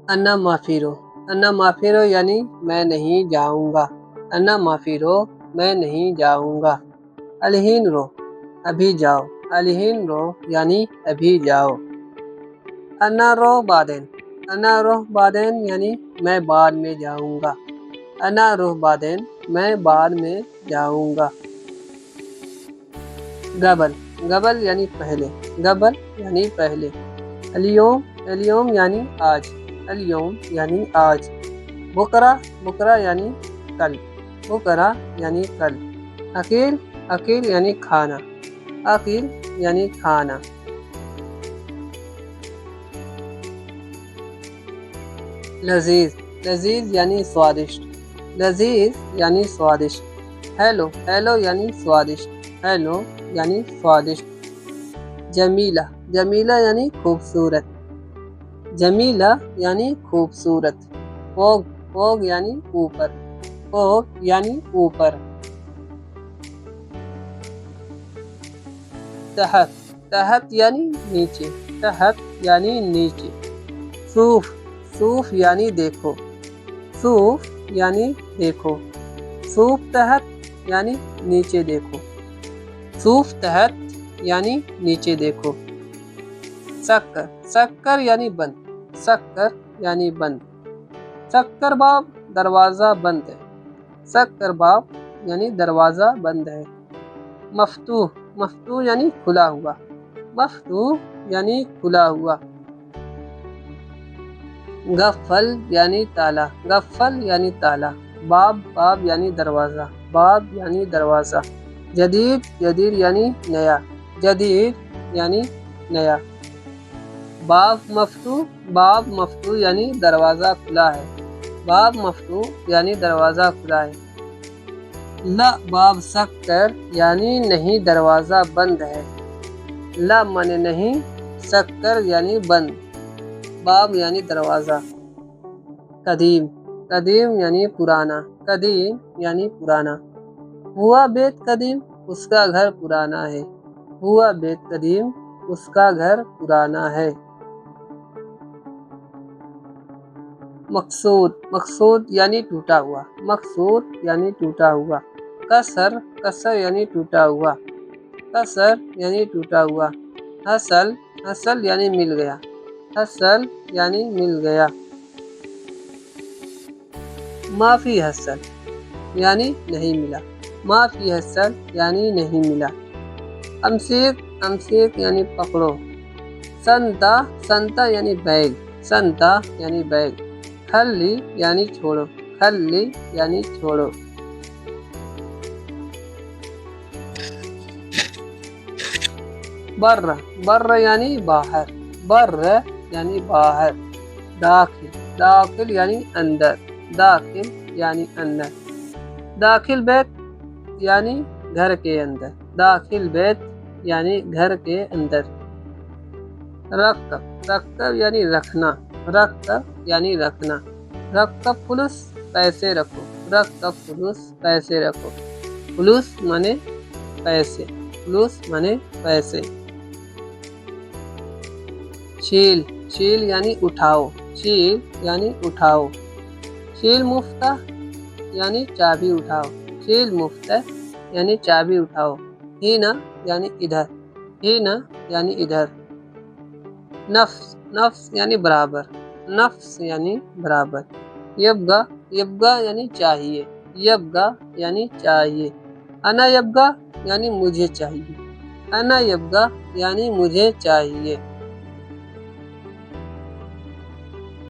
انا مافیرو، انا مافیرو یعنی میں نہیں جاؤں گا، انا مافیرو میں نہیں جاؤں گا۔ الہین رو ابھی جاؤ، الہین رو یعنی ابھی جاؤ۔ انا رو بادین، انا رو بادین یعنی میں بعد میں جاؤں گا، انا روح بادین میں بعد میں جاؤں گا۔ قبل، قبل یعنی پہلے، قبل یعنی پہلے۔ اليوم، اليوم یعنی آج، اليوم یعنی آج۔ بکرا، بکرا یعنی کل، بکرا یعنی کل۔ اکیل، اکیل یعنی کھانا، اکیل یعنی کھانا۔ لذیذ، لذیذ یعنی سوادشٹ، لذیذ یعنی سوادشٹ۔ ہیلو، ہیلو یعنی سوادشٹ، ہیلو یعنی سوادشٹ۔ جمیلہ، جمیلہ یعنی خوبصورت، جمیلہ یعنی خوبصورت۔ فوق، فوق یعنی اوپر، فوق یعنی اوپر۔ تحت، تحت یعنی نیچے، تحت یعنی نیچے۔ صوف، صوف یعنی دیکھو، صوف یعنی دیکھو۔ صوف تحت یعنی نیچے دیکھو، صوف تحت یعنی نیچے دیکھو۔ سکر، سکر یعنی بند، سکر یعنی بند۔ سکر باب دروازہ بند ہے، سکر باب یعنی دروازہ بند ہے۔ مفتوح، مفتوح یعنی کھلا ہوا، مفتوح یعنی کھلا ہوا۔ غفل یعنی تالا، غفل یعنی تالا۔ باب، باب یعنی دروازہ، باب یعنی دروازہ۔ جدید، جدید یعنی نیا، جدید یعنی نیا۔ باب مفتوح، باب مفتوح یعنی دروازہ کھلا ہے، باب مفتوح یعنی دروازہ کھلا ہے۔ لا باب سکر یعنی نہیں دروازہ بند ہے، لا مانے نہیں، سکر یعنی بند، باب یعنی دروازہ۔ قدیم، قدیم یعنی پرانا، قدیم یعنی پرانا۔ ہوا بیت قدیم اس کا گھر پرانا ہے، ہوا بیت قدیم اس کا گھر پرانا ہے۔ مقصود، مقصود یعنی ٹوٹا ہوا، مقصود یعنی ٹوٹا ہوا۔ کسر، کسر یعنی ٹوٹا ہوا، کسر یعنی ٹوٹا ہوا۔ حصل، حصل یعنی مل گیا، حصل یعنی مل گیا۔ معافی حصل یعنی نہیں ملا، معافی حصل یعنی نہیں ملا۔ امسیک، امسیک یعنی پکڑو۔ سنتا، سنتا یعنی بیگ، سنتا یعنی بیگ۔ خلی یعنی چھوڑو، خلی یعنی چھوڑو۔ بر، بر یعنی باہر، بر یعنی باہر۔ داخل، داخل یعنی اندر، داخل یعنی اندر۔ داخل بیت یعنی گھر کے اندر، داخل بیت یعنی گھر کے اندر۔ رکب، رکب یعنی رکھنا، رکب یعنی رکھنا۔ رکب فلوس پیسے رکھو، رکب فلوس پیسے رکھو۔ فلوس مانے پیسے، فلوس مانے پیسے۔ شیل، شیل یعنی اٹھاؤ، شیل یعنی اٹھاؤ۔ شیل مفتاح یعنی چابی اٹھاؤ، شیل مفتاح یعنی چابی اٹھاؤ۔ ہینا یعنی ادھر، ہینا یعنی ادھر۔ نفس، نفس یعنی برابر، نفس یعنی برابر۔ یبغا، یبغا یعنی چاہیے، یبغا یعنی چاہیے۔ انا یبغا یعنی مجھے چاہیے، انا یبغا یعنی مجھے چاہیے۔